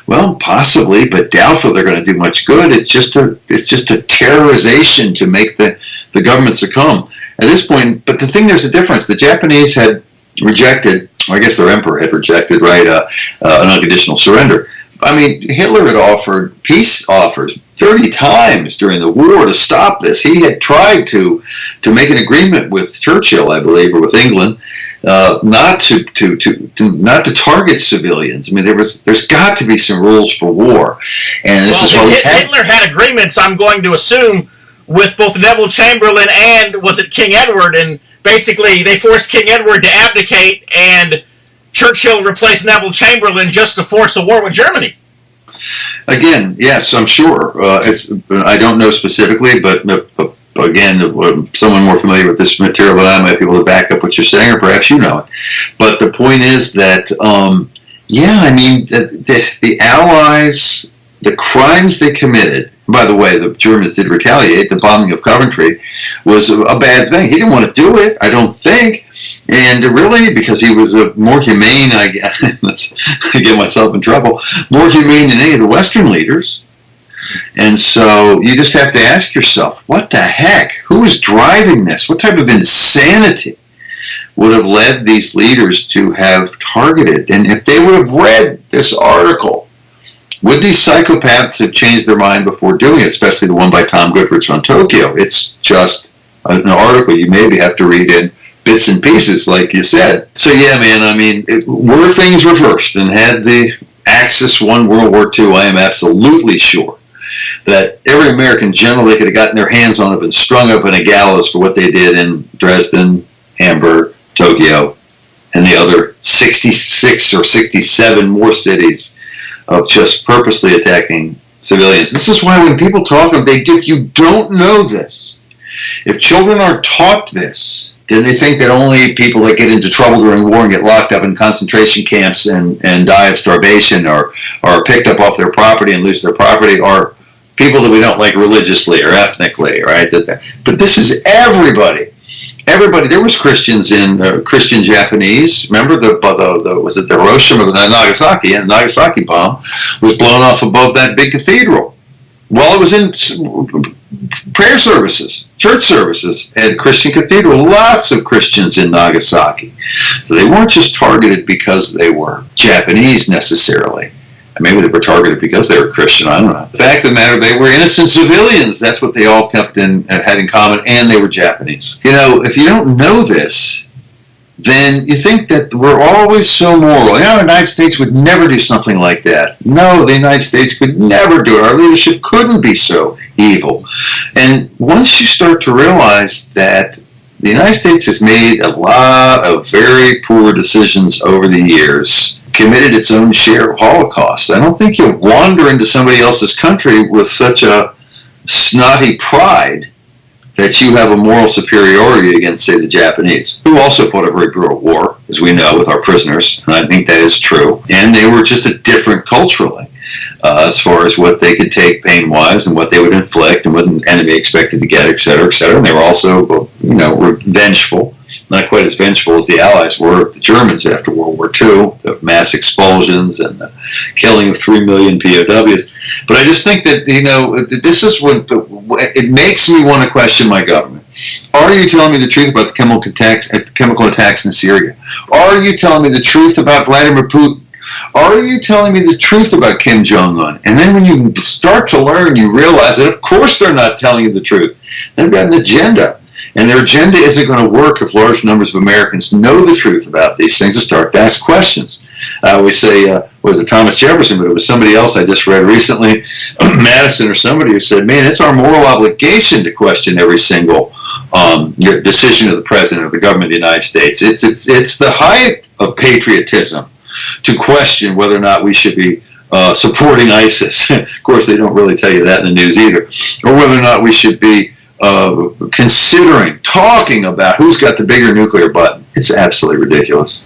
Well, possibly, but doubtful they're going to do much good. It's just a terrorization to make the government succumb at this point. But there's a difference. The Japanese had rejected, or I guess their emperor had rejected, right, an unconditional surrender. I mean, Hitler had offered peace offers 30 times during the war to stop this. He had tried to make an agreement with Churchill, I believe, or with England, not to target civilians. I mean, there's got to be some rules for war, and this is what Hitler had agreements, I'm going to assume, with both Neville Chamberlain and was it King Edward, and basically they forced King Edward to abdicate, and Churchill replaced Neville Chamberlain just to force a war with Germany. Again, yes, I'm sure. I don't know specifically, but again, someone more familiar with this material than I might be able to back up what you're saying, or perhaps you know it. But the point is that, I mean, the Allies, the crimes they committed, by the way, the Germans did retaliate. The bombing of Coventry was a bad thing. He didn't want to do it, I don't think. And really, because he was a more humane, I get myself in trouble, more humane than any of the Western leaders. And so you just have to ask yourself, what the heck? Who is driving this? What type of insanity would have led these leaders to have targeted? And if they would have read this article, would these psychopaths have changed their mind before doing it, especially the one by Tom Goodrich on Tokyo? It's just an article you maybe have to read in bits and pieces, like you said. So yeah, man, I mean, were things reversed and had the Axis won World War II, I am absolutely sure that every American general they could have gotten their hands on have been strung up in a gallows for what they did in Dresden, Hamburg, Tokyo, and the other 66 or 67 more cities of just purposely attacking civilians. This is why when people talk, if you don't know this, If children are taught this, then they think that only people that get into trouble during war and get locked up in concentration camps and die of starvation or are picked up off their property and lose their property are people that we don't like religiously or ethnically, right? But this is everybody. Everybody. There was Christians in Christian Japanese. Remember was it the Hiroshima or the Nagasaki? And the Nagasaki bomb was blown off above that big cathedral. Well, it was in prayer services, church services at Christian Cathedral. Lots of Christians in Nagasaki. So they weren't just targeted because they were Japanese necessarily. Maybe they were targeted because they were Christian. I don't know. The fact of the matter, they were innocent civilians. That's what they all had in common, and they were Japanese. You know, if you don't know this, then you think that we're always so moral. You know, the United States would never do something like that. No, the United States could never do it. Our leadership couldn't be so evil. And once you start to realize that the United States has made a lot of very poor decisions over the years, committed its own share of holocaust, I don't think you'll wander into somebody else's country with such a snotty pride that you have a moral superiority against, say, the Japanese, who also fought a very brutal war, as we know, with our prisoners, and I think that is true. And they were just a different culturally, as far as what they could take pain-wise and what they would inflict and what an enemy expected to get, et cetera, et cetera. And they were also, were vengeful. Not quite as vengeful as the Allies were, the Germans after World War II, the mass expulsions and the killing of 3 million POWs. But I just think that, this is what it makes me want to question my government. Are you telling me the truth about the chemical attacks in Syria? Are you telling me the truth about Vladimir Putin? Are you telling me the truth about Kim Jong-un? And then when you start to learn, you realize that of course they're not telling you the truth. They've got an agenda. And their agenda isn't going to work if large numbers of Americans know the truth about these things and start to ask questions. I always say, was it Thomas Jefferson, but it was somebody else I just read recently, Madison or somebody who said, man, it's our moral obligation to question every single decision of the president or the government of the United States. It's the height of patriotism to question whether or not we should be supporting ISIS. Of course, they don't really tell you that in the news either. Or whether or not we should be talking about who's got the bigger nuclear button. It's absolutely ridiculous.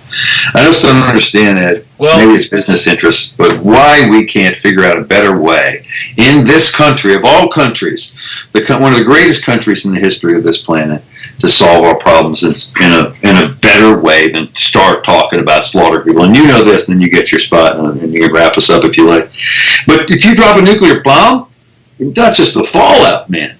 I just don't understand, Ed. Well, maybe it's business interests, but why we can't figure out a better way in this country, of all countries, one of the greatest countries in the history of this planet, to solve our problems in a better way than start talking about slaughter people. And you know this, and then you get your spot, and you can wrap us up if you like. But if you drop a nuclear bomb, that's just the fallout, man.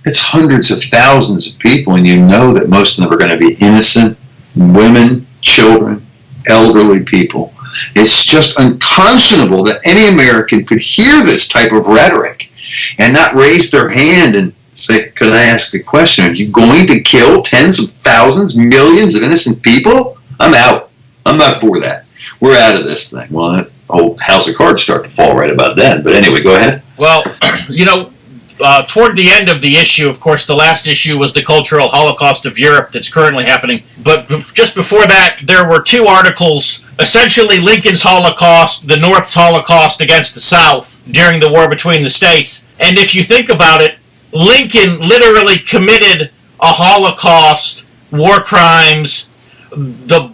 It's hundreds of thousands of people, and you know that most of them are going to be innocent women, children, elderly people. It's just unconscionable that any American could hear this type of rhetoric and not raise their hand and say, can I ask a question? Are you going to kill tens of thousands, millions of innocent people? I'm out. I'm not for that. We're out of this thing. Well, that whole house of cards start to fall right about then. But anyway, go ahead. Well, toward the end of the issue, of course, the last issue was the cultural holocaust of Europe that's currently happening. But just before that, there were two articles, essentially Lincoln's Holocaust, the North's Holocaust against the South during the war between the states. And if you think about it, Lincoln literally committed a Holocaust, war crimes, the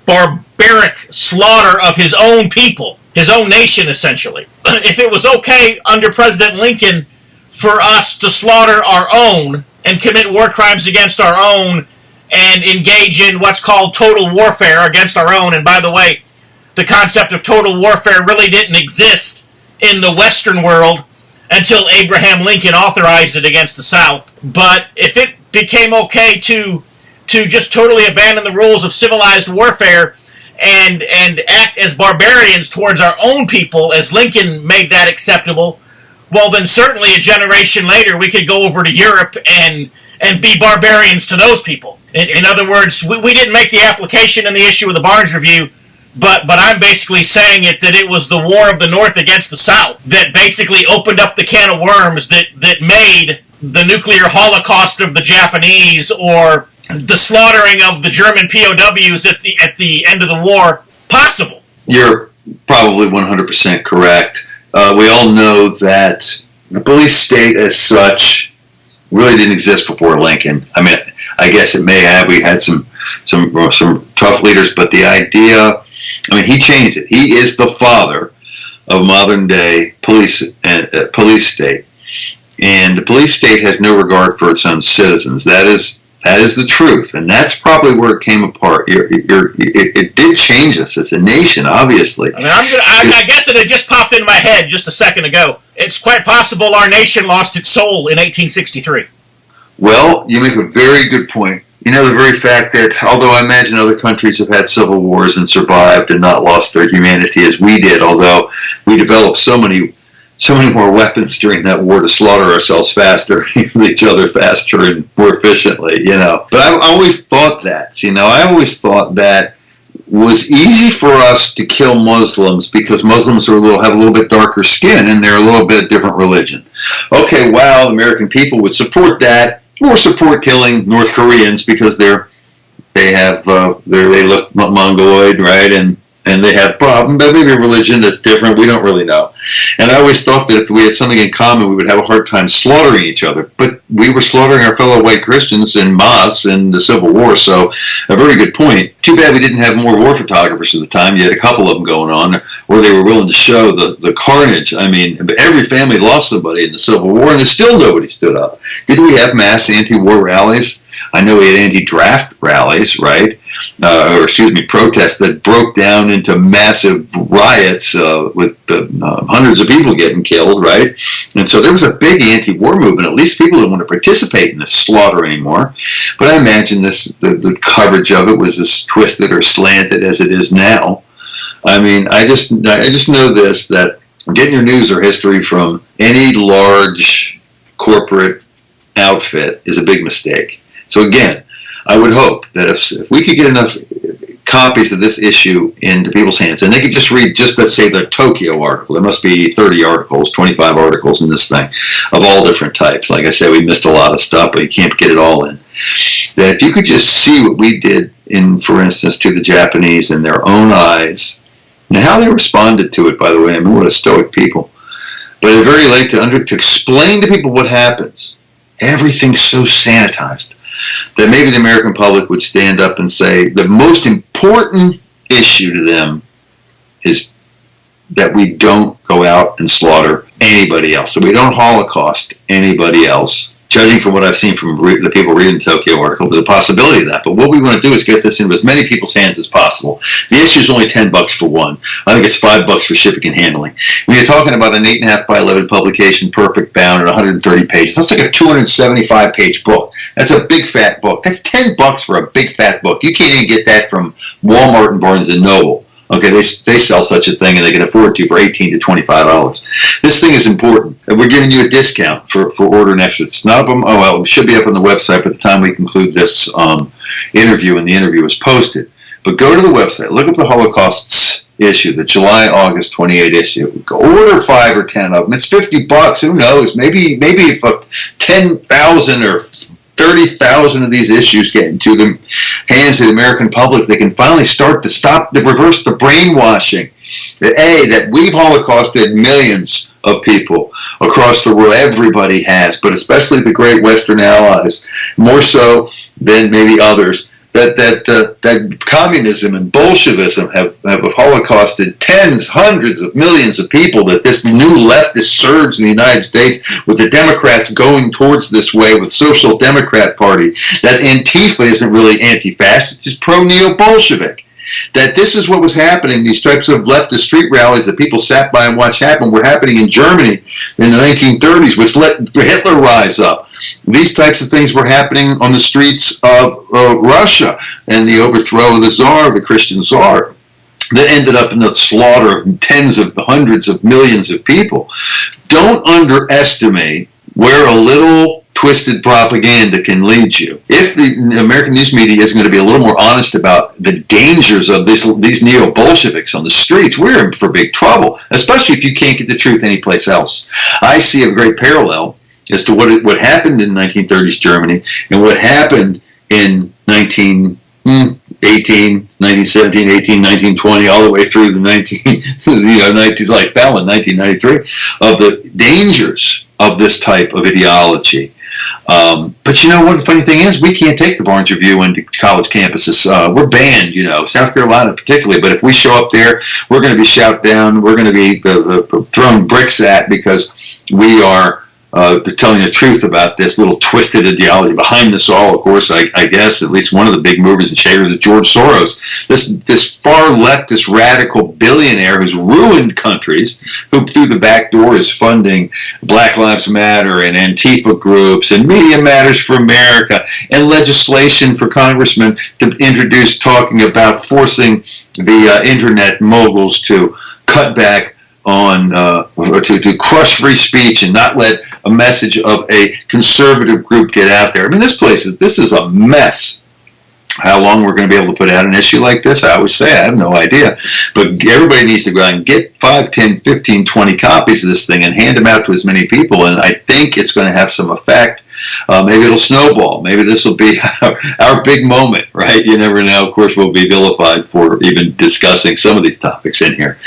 barbaric slaughter of his own people, his own nation, essentially. If it was okay under President Lincoln for us to slaughter our own and commit war crimes against our own and engage in what's called total warfare against our own, and by the way, the concept of total warfare really didn't exist in the Western world until Abraham Lincoln authorized it against the South. But if it became okay to just totally abandon the rules of civilized warfare and act as barbarians towards our own people, as Lincoln made that acceptable, well, then certainly a generation later we could go over to Europe and be barbarians to those people. In other words, we didn't make the application in the issue of the Barnes Review, but I'm basically saying that it was the war of the North against the South that basically opened up the can of worms that made the nuclear holocaust of the Japanese or the slaughtering of the German POWs at the end of the war possible. You're probably 100% correct. We all know that the police state as such really didn't exist before Lincoln. I mean, I guess it may have. We had some tough leaders, but the idea, I mean, he changed it. He is the father of modern day police state, and the police state has no regard for its own citizens. That is the truth, and that's probably where it came apart. It did change us as a nation, obviously. I mean, I guess it had just popped into my head just a second ago. It's quite possible our nation lost its soul in 1863. Well, you make a very good point. You know, the very fact that, although I imagine other countries have had civil wars and survived and not lost their humanity as we did, although we developed so many more weapons during that war to slaughter ourselves faster, each other faster and more efficiently, you know. But I've always thought that, I always thought that was easy for us to kill Muslims because Muslims have a little bit darker skin and they're a little bit different religion. Okay, wow, the American people would support that or support killing North Koreans because they look Mongoloid, right? And they have problems, but maybe a religion that's different. We don't really know. And I always thought that if we had something in common, we would have a hard time slaughtering each other. But we were slaughtering our fellow white Christians en masse in the Civil War, so a very good point. Too bad we didn't have more war photographers at the time. You had a couple of them going on, or they were willing to show the carnage. I mean, every family lost somebody in the Civil War, and still nobody stood up. Did we have mass anti-war rallies? I know we had anti-draft rallies, right? Protests that broke down into massive riots with hundreds of people getting killed, right? And so there was a big anti-war movement. At least people didn't want to participate in this slaughter anymore. But I imagine the coverage of it was as twisted or slanted as it is now. I mean, I just know this, that getting your news or history from any large corporate outfit is a big mistake. So again, I would hope that if we could get enough copies of this issue into people's hands, and they could just read, let's say, the Tokyo article. There must be 30 articles, 25 articles in this thing of all different types. Like I said, we missed a lot of stuff, but you can't get it all in. That if you could just see what we did for instance, to the Japanese in their own eyes, and how they responded to it, by the way. I mean, what a stoic people. But it's very late to explain to people what happens. Everything's so sanitized that maybe the American public would stand up and say the most important issue to them is that we don't go out and slaughter anybody else, that we don't holocaust anybody else. Judging from what I've seen from the people reading the Tokyo article, there's a possibility of that. But what we want to do is get this into as many people's hands as possible. The issue is only $10 for one. I think it's $5 for shipping and handling. When you're talking about an 8.5 by 11 publication, perfect bound, at 130 pages, that's like a 275-page book. That's a big fat book. That's $10 for a big fat book. You can't even get that from Walmart and Barnes and Noble. Okay, they sell such a thing, and they can afford to for $18 to $25. This thing is important, and we're giving you a discount for ordering extra. It's not up on, it should be up on the website by the time we conclude this interview, and the interview is posted. But go to the website, look up the Holocausts issue, the July-August 28 issue. Order 5 or 10 of them. It's $50. Who knows? Maybe if 10,000 or 30,000 of these issues get into the hands of the American public, they can finally start to reverse the brainwashing that we've holocausted millions of people across the world. Everybody has, but especially the great Western allies, more so than maybe others. That communism and Bolshevism have holocausted tens, hundreds of millions of people, that this new leftist surge in the United States, with the Democrats going towards this way with Social Democrat Party, that Antifa isn't really anti-fascist, it's just pro-neo-Bolshevik. That this is what was happening, these types of leftist street rallies that people sat by and watched happen were happening in Germany in the 1930s, which let Hitler rise up. These types of things were happening on the streets of Russia and the overthrow of the Tsar, the Christian Tsar, that ended up in the slaughter of tens of hundreds of millions of people. Don't underestimate where a little twisted propaganda can lead you. If the American news media is going to be a little more honest about the dangers of these neo-Bolsheviks on the streets, we're in for big trouble, especially if you can't get the truth anyplace else. I see a great parallel as to what happened in 1930s Germany and what happened in 1918, 1917, 18, 1920, all the way through the 19, like Fallon, 1993, of the dangers of this type of ideology. But you know what the funny thing is? We can't take the Barnes Review into college campuses. We're banned, South Carolina particularly. But if we show up there, we're going to be shouted down. We're going to be thrown bricks at because we are telling the truth about this little twisted ideology behind this all. Of course, I guess at least one of the big movers and shakers is George Soros, this far leftist radical billionaire who's ruined countries, who through the back door is funding Black Lives Matter and Antifa groups and Media Matters for America and legislation for congressmen to introduce talking about forcing the internet moguls to cut back on to crush free speech and not let a message of a conservative group get out there. I mean, this is a mess. How long we're going to be able to put out an issue like this, I always say I have no idea. But everybody needs to go out and get 5, 10, 15, 20 copies of this thing and hand them out to as many people. And I think it's going to have some effect. Maybe it'll snowball. Maybe this will be our big moment, right? You never know. Of course, we'll be vilified for even discussing some of these topics in here.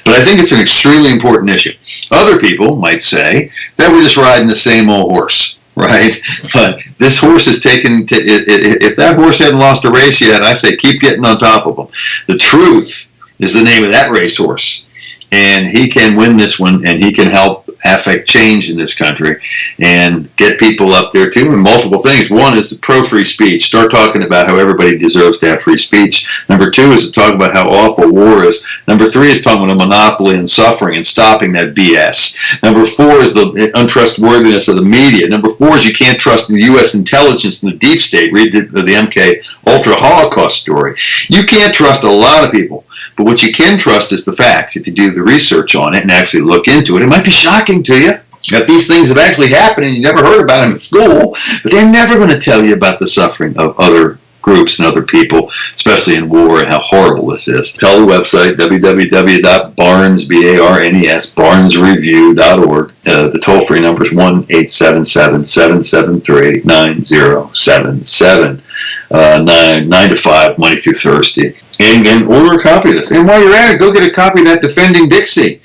But I think it's an extremely important issue. Other people might say that we're just riding the same old horse. Right, but this horse is taken. If that horse hadn't lost a race yet, I say keep getting on top of him. The truth is the name of that racehorse, and he can win this one, and he can help affect change in this country and get people up there too. And multiple things. One is pro-free speech. Start talking about how everybody deserves to have free speech. Number 2 is to talk about how awful war is. Number 3 is talking about a monopoly and suffering and stopping that BS. Number 4 is the untrustworthiness of the media. Number 4 is you can't trust the U.S. intelligence and the deep state. Read the MK Ultra Holocaust story. You can't trust a lot of people. But what you can trust is the facts. If you do the research on it and actually look into it, it might be shocking to you that these things have actually happened and you never heard about them at school, but they're never going to tell you about the suffering of other groups and other people, especially in war, and how horrible this is. Tell the website, barnesreview.org. The toll-free number is 1-877-773-9077. 9 to 5, Monday through Thursday. And order a copy of this. And while you're at it, go get a copy of that Defending Dixie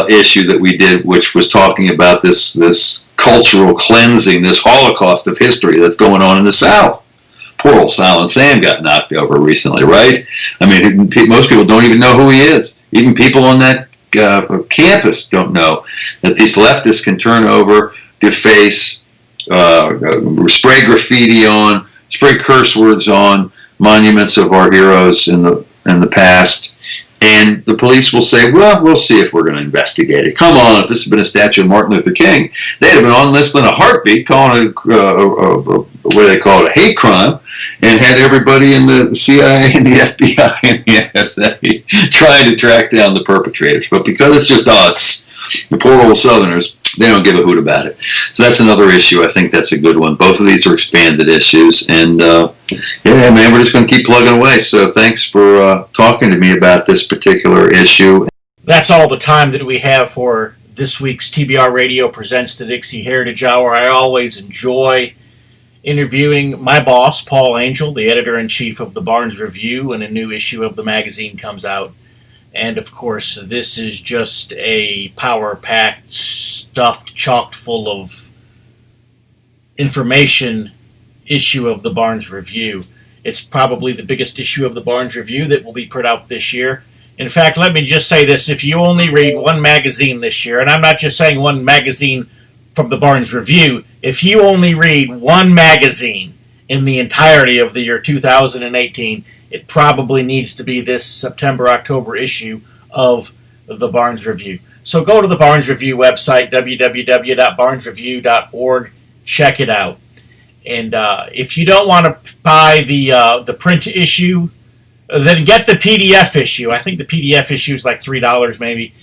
issue that we did, which was talking about this cultural cleansing, this holocaust of history that's going on in the South. Poor old Silent Sam got knocked over recently, right? I mean, most people don't even know who he is. Even people on that campus don't know that these leftists can turn over, deface, spray graffiti on, spray curse words on monuments of our heroes in the past, and the police will say, well, we'll see if we're going to investigate it. Come on, if this had been a statue of Martin Luther King, they'd have been on this in a heartbeat, calling it what do they call it, a hate crime, and had everybody in the CIA and the FBI and the NSA trying to track down the perpetrators. But because it's just us, the poor old Southerners, they don't give a hoot about it. So that's another issue. I think that's a good one. Both of these are expanded issues. And, yeah, man, we're just going to keep plugging away. So thanks for talking to me about this particular issue. That's all the time that we have for this week's TBR Radio Presents the Dixie Heritage Hour. I always enjoy interviewing my boss, Paul Angel, the editor-in-chief of the Barnes Review, when a new issue of the magazine comes out. And, of course, this is just a power-packed, stuffed, chocked full of information issue of the Barnes Review. It's probably the biggest issue of the Barnes Review that will be put out this year. In fact, let me just say this. If you only read one magazine this year, and I'm not just saying one magazine from the Barnes Review, if you only read one magazine in the entirety of the year 2018, it probably needs to be this September-October issue of the Barnes Review. So go to the Barnes Review website, www.barnesreview.org. Check it out. And if you don't want to buy the print issue, then get the PDF issue. I think the PDF issue is like $3 maybe.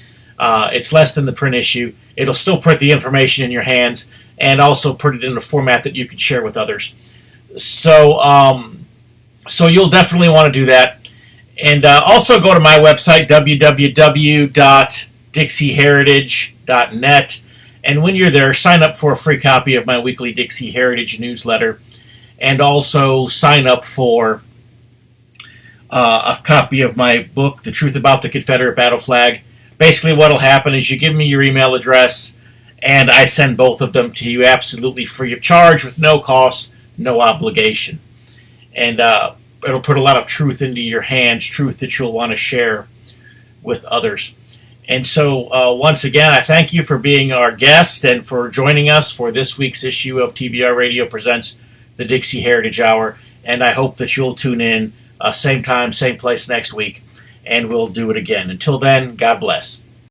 It's less than the print issue. It'll still put the information in your hands and also put it in a format that you can share with others. So you'll definitely want to do that. And also go to my website, www.dixieheritage.net. And when you're there, sign up for a free copy of my weekly Dixie Heritage newsletter. And also sign up for a copy of my book, The Truth About the Confederate Battle Flag. Basically what will happen is you give me your email address, and I send both of them to you absolutely free of charge with no cost, no obligation. And it'll put a lot of truth into your hands, truth that you'll want to share with others. And so, once again, I thank you for being our guest and for joining us for this week's issue of TBR Radio Presents the Dixie Heritage Hour. And I hope that you'll tune in same time, same place next week, and we'll do it again. Until then, God bless.